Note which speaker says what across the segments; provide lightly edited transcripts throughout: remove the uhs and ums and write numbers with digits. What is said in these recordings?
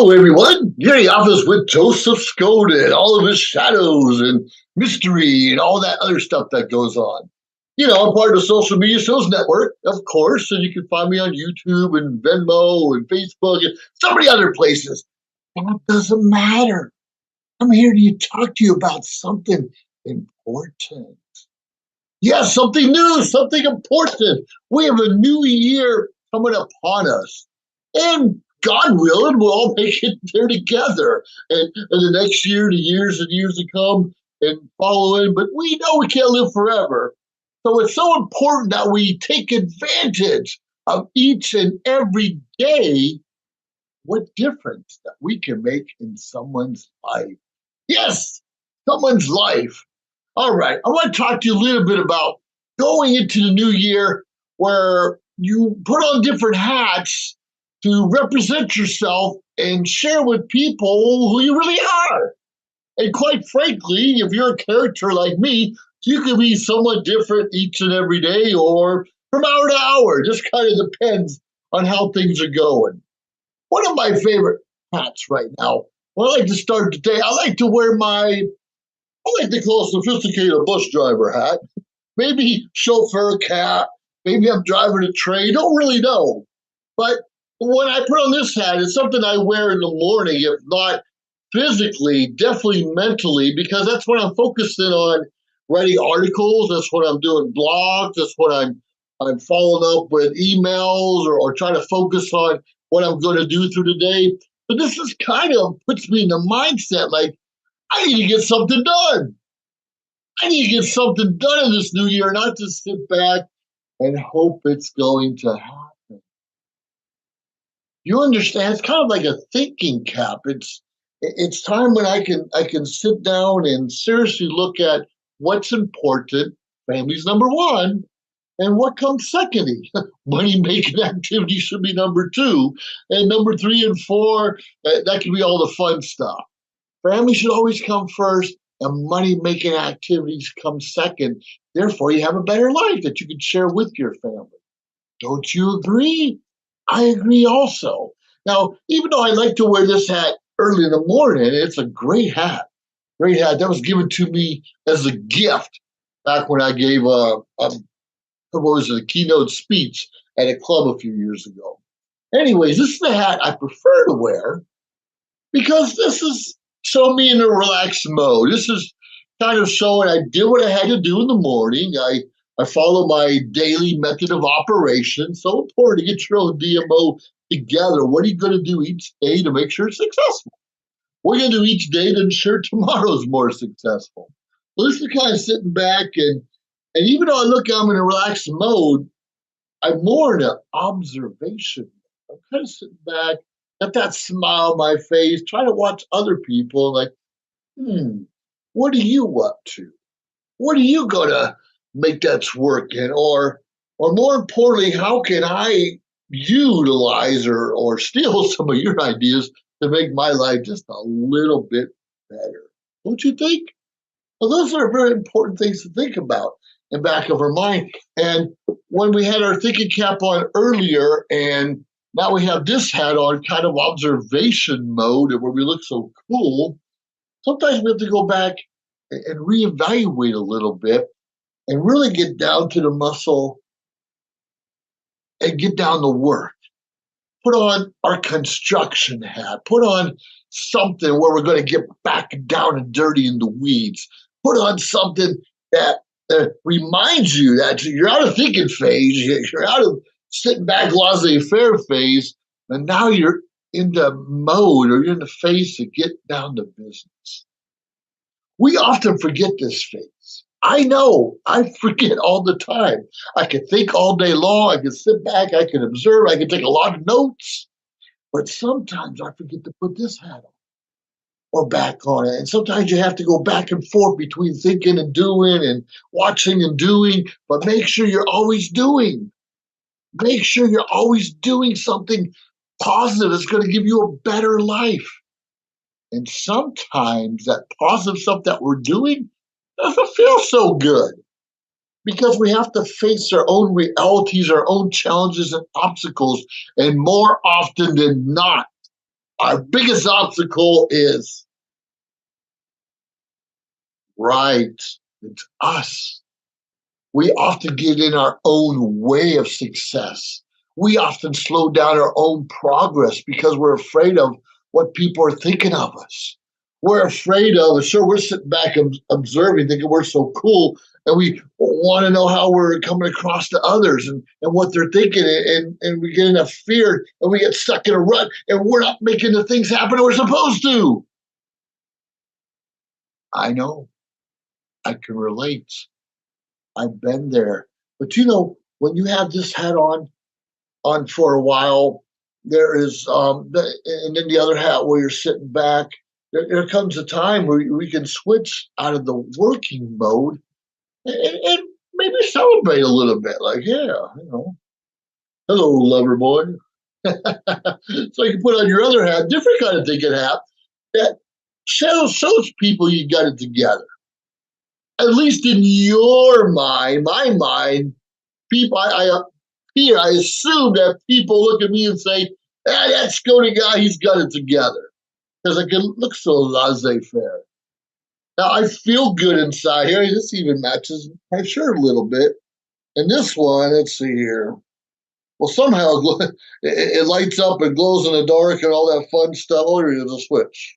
Speaker 1: Hello, everyone. You're in the office with Joseph Skoda, all of his shadows and mystery and all that other stuff that goes on. I'm part of the Social Media Shows Network, of course, and you can find me on YouTube and Venmo and Facebook and so many other places. That doesn't matter. I'm here to talk to you about something important. Yes, something new, something important. We have a new year coming upon us. And God willing, we'll all make it there together. And the next year, the years and years to come and following. But we know we can't live forever. So it's so important that we take advantage of each and every day, what difference that we can make in someone's life. Yes, someone's life. All right, I want to talk to you a little bit about going into the new year where you put on different hats to represent yourself and share with people who you really are. And quite frankly, if you're a character like me, you can be somewhat different each and every day or from hour to hour. Just kind of depends on how things are going. One of my favorite hats right now, when I like to start the day, I like to wear I like to call sophisticated bus driver hat, maybe chauffeur cap, maybe I'm driving a train, don't really know. But when I put on this hat, it's something I wear in the morning, if not physically, definitely mentally, because that's when I'm focusing on writing articles, that's when I'm doing blogs, that's when I'm following up with emails or trying to focus on what I'm going to do through the day. But this is kind of puts me in the mindset like, I need to get something done. I need to get something done in this new year, not just sit back and hope it's going to happen. You understand? It's kind of like a thinking cap. It's time when I can sit down and seriously look at what's important. Family's number one, and what comes second? Money making activity should be number two, and number three and four that can be all the fun stuff. Family should always come first, and money-making activities come second. Therefore, you have a better life that you can share with your family. Don't you agree? I agree also. Now, even though I like to wear this hat early in the morning, it's a great hat. Great hat. That was given to me as a gift back when I gave a keynote speech at a club a few years ago. Anyways, this is the hat I prefer to wear because this is show me in a relaxed mode. This is kind of showing I did what I had to do in the morning. I follow my daily method of operation. So important to get your own DMO together. What are you going to do each day to make sure it's successful? What are you going to do each day to ensure tomorrow's more successful? Well, this is kind of sitting back and even though I look I'm in a relaxed mode, I'm more in an observation. I'm kind of sitting back, got that smile on my face, trying to watch other people like, what are you up to? What are you gonna make that's working? Or more importantly, how can I utilize or steal some of your ideas to make my life just a little bit better? Don't you think? Well, those are very important things to think about in back of our mind. And when we had our thinking cap on earlier, and now we have this hat on, kind of observation mode, and where we look so cool, sometimes we have to go back and reevaluate a little bit and really get down to the muscle and get down to work. Put on our construction hat. Put on something where we're going to get back down and dirty in the weeds. Put on something that reminds you that you're out of thinking phase, you're out of sitting back laissez-faire phase, and now you're in the mode or you're in the phase to get down to business. We often forget this phase. I know, I forget all the time. I can think all day long, I can sit back, I can observe, I can take a lot of notes, but sometimes I forget to put this hat on or back on it. And sometimes you have to go back and forth between thinking and doing and watching and doing, but make sure you're always doing. Make sure you're always doing something positive that's going to give you a better life. And sometimes that positive stuff that we're doing doesn't feel so good because we have to face our own realities, our own challenges and obstacles. And more often than not, Our biggest obstacle is right. It's us. We often get in our own way of success. We often slow down our own progress because we're afraid of what people are thinking of us. We're afraid of, sure, we're sitting back observing, thinking we're so cool, and we want to know how we're coming across to others and what they're thinking, and we get in a fear and we get stuck in a rut and we're not making the things happen that we're supposed to. I know, I can relate. I've been there. But when you have this hat on for a while, there is and then the other hat where you're sitting back. There comes a time where we can switch out of the working mode and maybe celebrate a little bit. Like, yeah, hello, lover boy. So you can put on your other hat, different kind of thinking hat that shows people you got it together. At least in your mind, my mind, people, I assume that people look at me and say, that Scody guy, he's got it together. Because I can look so laissez-faire. Now, I feel good inside here. This even matches my shirt a little bit. And this one, let's see here. Well, somehow it lights up and glows in the dark and all that fun stuff. Oh, there's a switch.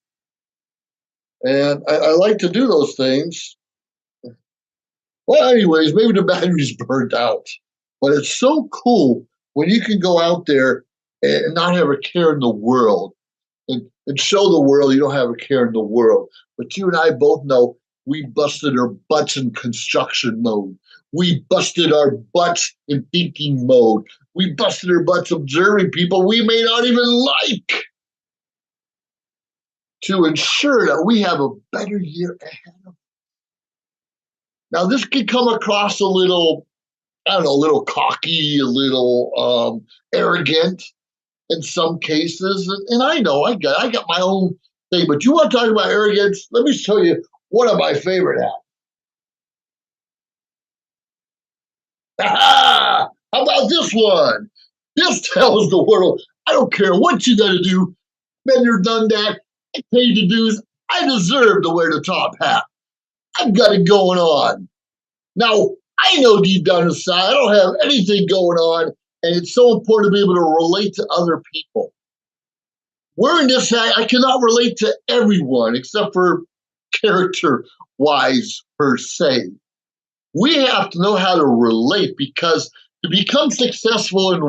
Speaker 1: And I like to do those things. Well, anyways, maybe the battery's burnt out. But it's so cool when you can go out there and not have a care in the world and show the world you don't have a care in the world. But you and I both know we busted our butts in construction mode. We busted our butts in thinking mode. We busted our butts observing people we may not even like to ensure that we have a better year ahead of us. Now, this could come across a little, I don't know, a little cocky, a little arrogant in some cases. And I know I got my own thing, but you want to talk about arrogance? Let me show you one of my favorite hats. How about this one? This tells the world, I don't care what you got to do. Been there, done that. I paid the dues. I deserve to wear the top hat. I've got it going on. Now, I know deep down inside, I don't have anything going on, and it's so important to be able to relate to other people. Wearing this hat, I cannot relate to everyone except for character-wise per se. We have to know how to relate because to become successful in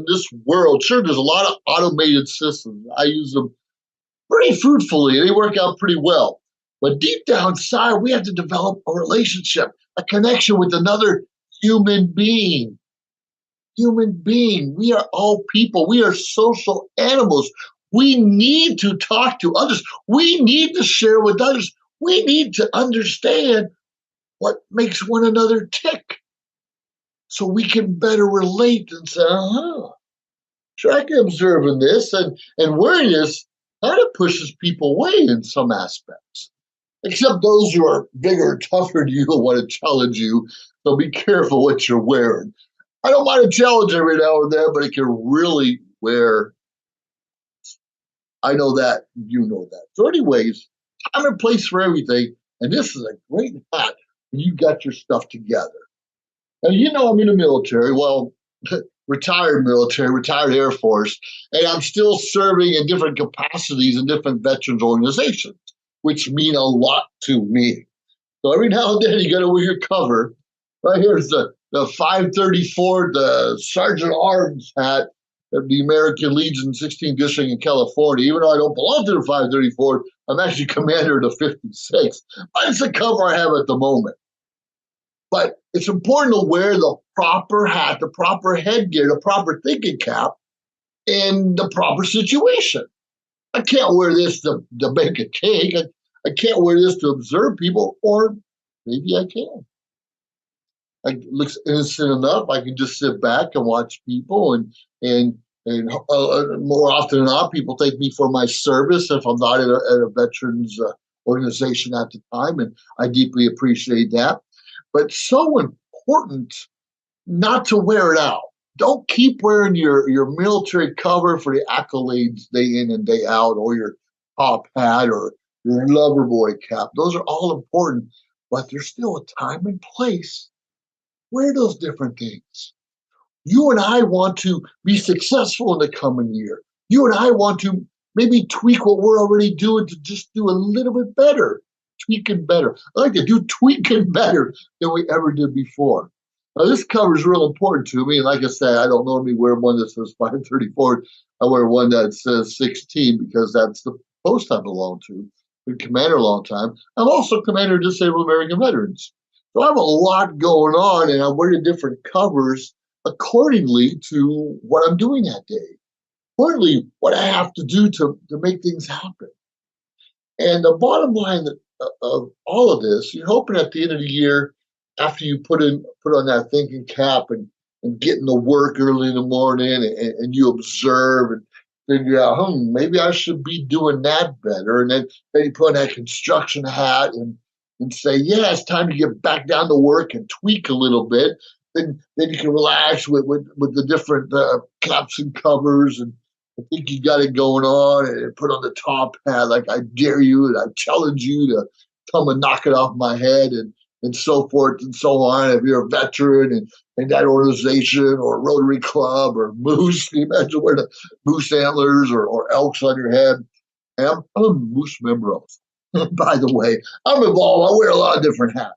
Speaker 1: this world, sure, there's a lot of automated systems. I use them pretty fruitfully. They work out pretty well. But deep down inside, we have to develop a relationship, a connection with another human being. Human being. We are all people. We are social animals. We need to talk to others. We need to share with others. We need to understand what makes one another tick so we can better relate and say, sure, I can observe in this and wearing this kind of pushes people away in some aspects. Except those who are bigger and tougher than you want to challenge you, so be careful what you're wearing. I don't mind a challenge every now and then, but it can really wear. I know that, you know that. So anyways, time and place for everything, and this is a great hat when you got your stuff together. Now, I'm in the military, well, retired military, retired Air Force, and I'm still serving in different capacities in different veterans organizations, which mean a lot to me. So every now and then you got to wear your cover. Right here's the 534, the Sergeant Arms hat of the American Legion 16th District in California. Even though I don't belong to the 534, I'm actually commander of the 56th. That's the cover I have at the moment. But it's important to wear the proper hat, the proper headgear, the proper thinking cap in the proper situation. I can't wear this to bake a cake. I can't wear this to observe people, or maybe I can. It looks innocent enough. I can just sit back and watch people, and more often than not, people take me for my service if I'm not at a veterans organization at the time, and I deeply appreciate that. But it's so important not to wear it out. Don't keep wearing your military cover for the accolades day in and day out, or your top hat or your lover boy cap. Those are all important, but there's still a time and place. Wear those different things. You and I want to be successful in the coming year. You and I want to maybe tweak what we're already doing to just do a little bit better, tweaking better. I like to do tweaking better than we ever did before. Now, this cover is real important to me. And like I said, I don't normally wear one that says 534. I wear one that says 16 because that's the post I belong to. Been commander a long time. I'm also commander of Disabled American Veterans. So I have a lot going on, and I'm wearing different covers accordingly to what I'm doing that day, accordingly what I have to do to make things happen. And the bottom line of all of this, you're hoping at the end of the year, after you put on that thinking cap and get in the work early in the morning and you observe and figure out, maybe I should be doing that better. And then you put on that construction hat and say, yeah, it's time to get back down to work and tweak a little bit. Then you can relax with the different caps and covers, and I think you got it going on, and put on the top hat like I dare you and I challenge you to come and knock it off my head, and so forth and so on. If you're a veteran and in that organization or Rotary Club or Moose, can you imagine wearing the moose antlers or elks on your head? And I'm a Moose member also. By the way, I'm involved. I wear a lot of different hats.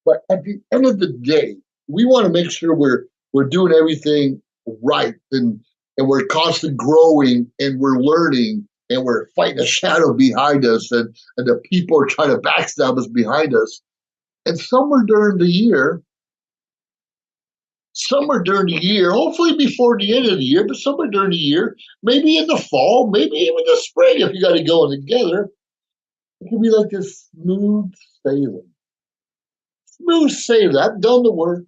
Speaker 1: But at the end of the day, we want to make sure we're doing everything right, and we're constantly growing and we're learning and we're fighting a shadow behind us, and the people are trying to backstab us behind us. And somewhere during the year, hopefully before the end of the year, but somewhere during the year, maybe in the fall, maybe even the spring, if you got it going together, it can be like this smooth sailing. Smooth sailing. I've done the work.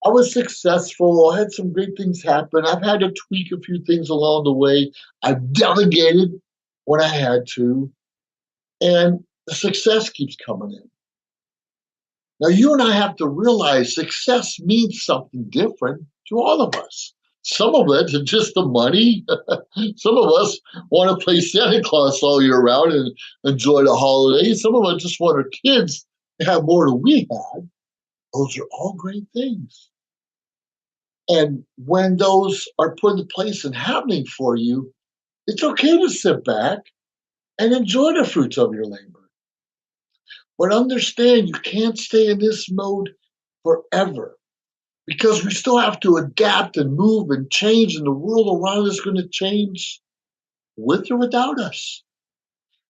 Speaker 1: I was successful. I had some great things happen. I've had to tweak a few things along the way. I've delegated when I had to, and the success keeps coming in. Now, you and I have to realize success means something different to all of us. Some of it is just the money. Some of us want to play Santa Claus all year round and enjoy the holidays. Some of us just want our kids to have more than we had. Those are all great things. And when those are put into place and happening for you, it's okay to sit back and enjoy the fruits of your labor. But understand you can't stay in this mode forever, because we still have to adapt and move and change, and the world around us is going to change with or without us.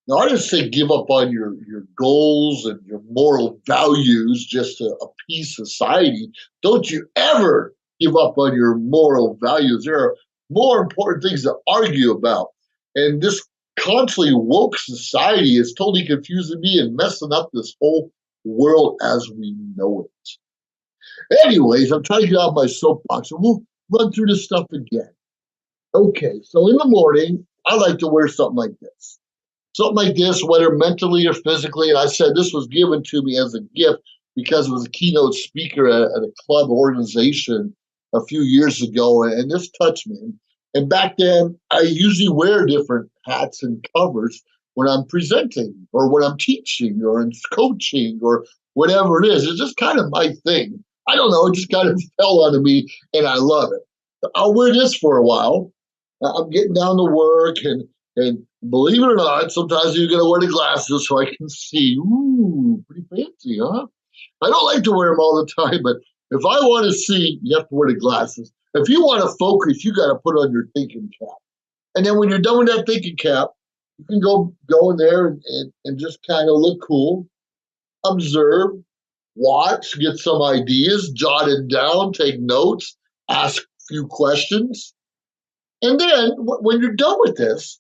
Speaker 1: Now, I didn't say give up on your goals and your moral values just to appease society. Don't you ever give up on your moral values. There are more important things to argue about. And this constantly woke society is totally confusing me and messing up this whole world as we know it. Anyways, I'm trying to get out of my soapbox, and we'll run through this stuff again. Okay, so in the morning, I like to wear something like this. Something like this, whether mentally or physically. And I said this was given to me as a gift because I was a keynote speaker at a club organization a few years ago, and this touched me. And back then, I usually wear different hats and covers when I'm presenting or when I'm teaching or in coaching or whatever it is. It's just kind of my thing. I don't know. It just kind of fell onto me, and I love it. I'll wear this for a while. I'm getting down to work, and believe it or not, sometimes you got to wear the glasses so I can see. Ooh, pretty fancy, huh? I don't like to wear them all the time, but if I want to see, you have to wear the glasses. If you want to focus, you got to put on your thinking cap. And then when you're done with that thinking cap, you can go in there and just kind of look cool, observe, watch, get some ideas, jot it down, take notes, ask a few questions. And then when you're done with this,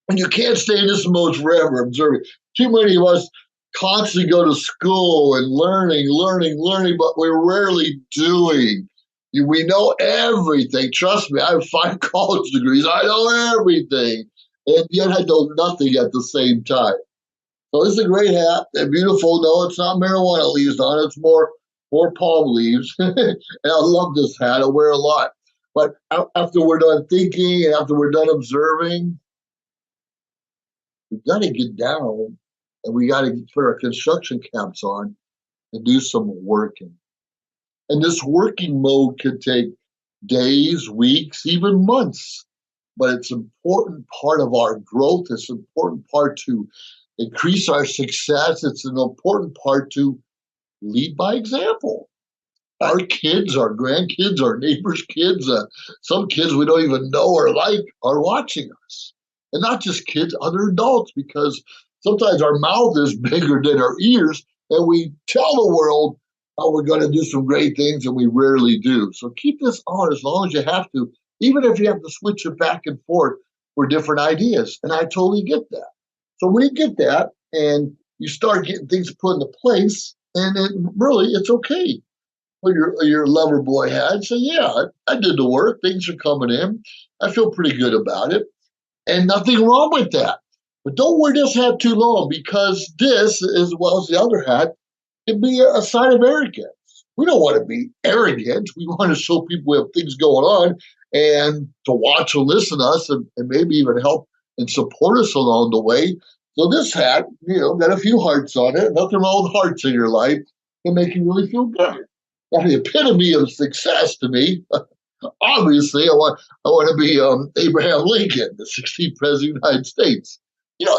Speaker 1: and you can't stay in this mode forever, observing. Too many of us constantly go to school and learning, but we're rarely doing. We know everything. Trust me, I have 5 college degrees. I know everything. And yet I know nothing at the same time. So this is a great hat. They're beautiful. No, it's not marijuana leaves on it. It's more 4 palm leaves. And I love this hat. I wear a lot. But after we're done thinking and after we're done observing, we've got to get down and we got to put our construction caps on and do some working. And this working mode could take days, weeks, even months. But it's an important part of our growth. It's an important part to increase our success. It's an important part to lead by example. Our kids, our grandkids, our neighbors' kids, some kids we don't even know or like are watching us. And not just kids, other adults, because sometimes our mouth is bigger than our ears and we tell the world how we're going to do some great things and we rarely do. So keep this on as long as you have to, even if you have to switch it back and forth for different ideas. And I totally get that. So when you get that and you start getting things put into place, and it's okay. Put your lover boy hat and say, yeah, I did the work. Things are coming in. I feel pretty good about it. And nothing wrong with that. But don't wear this hat too long because this, as well as the other hat, can be a sign of arrogance. We don't want to be arrogant. We want to show people we have things going on and to watch and listen to us and maybe even help and support us along the way. So this hat, got a few hearts on it. Nothing wrong with hearts in your life. Can make you really feel good. Now, the epitome of success to me, obviously, I want to be Abraham Lincoln, the 16th president of the United States.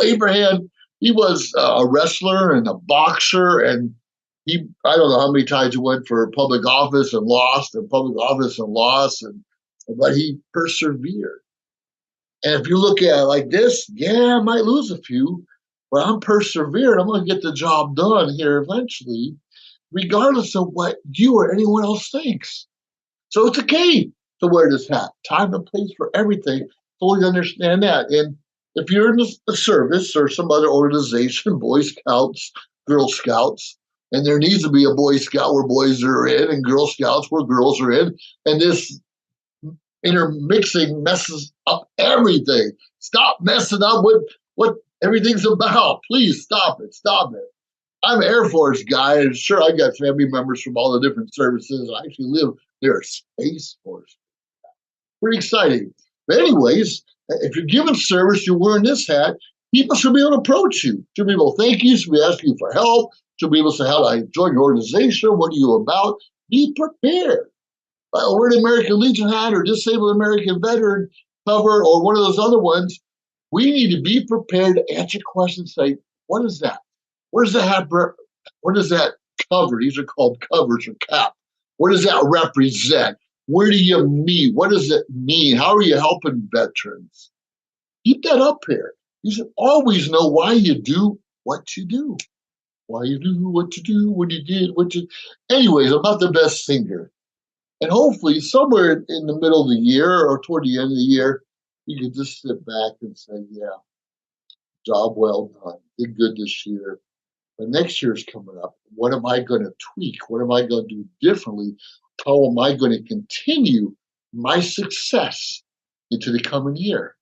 Speaker 1: Abraham, he was a wrestler and a boxer, and I don't know how many times he went for public office and lost, and public office and lost, but he persevered. And if you look at it like this, yeah, I might lose a few, but I'm persevering. I'm going to get the job done here eventually, regardless of what you or anyone else thinks. So it's okay to wear this hat. Time and place for everything. Fully understand that. And if you're in a service or some other organization, Boy Scouts, Girl Scouts, and there needs to be a Boy Scout where boys are in and Girl Scouts where girls are in, and this intermixing messes up everything. Stop messing up with what everything's about. Please stop it. Stop it. I'm an Air Force guy, and sure, I got family members from all the different services. I actually live near a Space Force. Pretty exciting. But anyways, if you're giving service, you're wearing this hat, people should be able to approach you. Should be able to thank you, should be asking you for help, should be able to say, how do I join your organization? What are you about? Be prepared. Wear the American Legion hat or Disabled American Veteran cover or one of those other ones. We need to be prepared to answer questions, say, what is that? What does that have? What does that cover? These are called covers or cap. What does that represent? Where do you meet? What does it mean? How are you helping veterans? Keep that up here. You should always know why you do what you do. Why you do what you do, when you did what you... Anyways, I'm not the best singer. And hopefully somewhere in the middle of the year or toward the end of the year, you can just sit back and say, yeah, job well done. Did good this year. But next year's coming up. What am I going to tweak? What am I going to do differently? How am I going to continue my success into the coming year?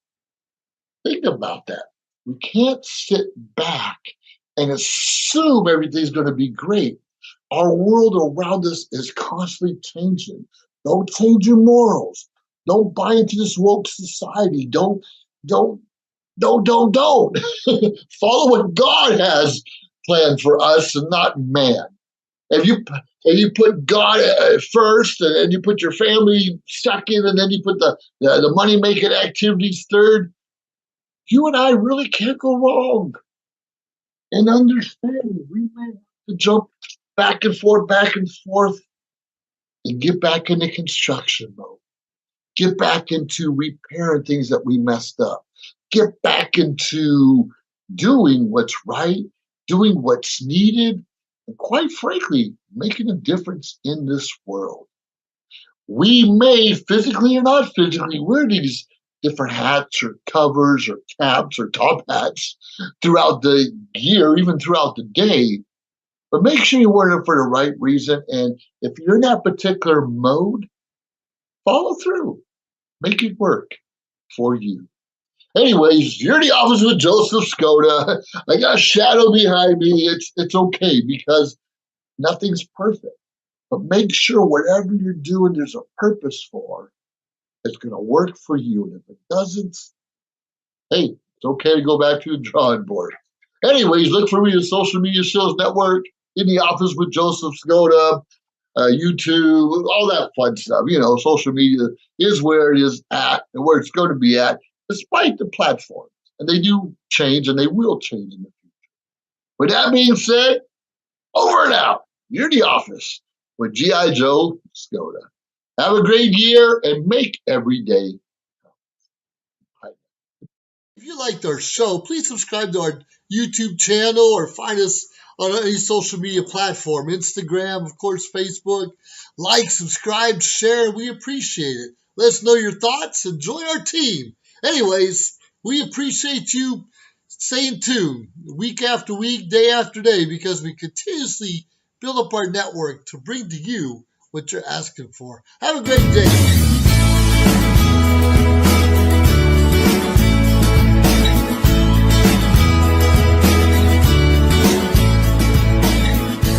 Speaker 1: Think about that. We can't sit back and assume everything's going to be great. Our world around us is constantly changing. Don't change your morals. Don't buy into this woke society. Don't. Follow what God has planned for us and not man. If you put God first and you put your family second and then you put the money making activities third, you and I really can't go wrong. And understand we may have to jump back and forth and get back into construction mode. Get back into repairing things that we messed up. Get back into doing what's right, doing what's needed, and quite frankly, making a difference in this world. We may physically or not physically wear these different hats or covers or caps or top hats throughout the year, even throughout the day. But make sure you're wearing it for the right reason. And if you're in that particular mode, follow through. Make it work for you. Anyways, you're in the office with Joseph Skoda. I got a shadow behind me. It's okay because nothing's perfect. But make sure whatever you're doing, there's a purpose for. It's going to work for you. And if it doesn't, hey, it's okay to go back to the drawing board. Anyways, look for me at Social Media Sales Network, In the Office with Joseph Skoda, YouTube, all that fun stuff. Social media is where it is at and where it's going to be at, despite the platforms. And they do change and they will change in the future. With that being said, over and out. You're in the office with G.I. Joe Skoda. Have a great year and make every day count. If you liked our show, please subscribe to our YouTube channel or find us on any social media platform, Instagram, of course, Facebook. Like, subscribe, share. We appreciate it. Let us know your thoughts and join our team. Anyways, we appreciate you staying tuned week after week, day after day, because we continuously build up our network to bring to you what you're asking for. Have a great day.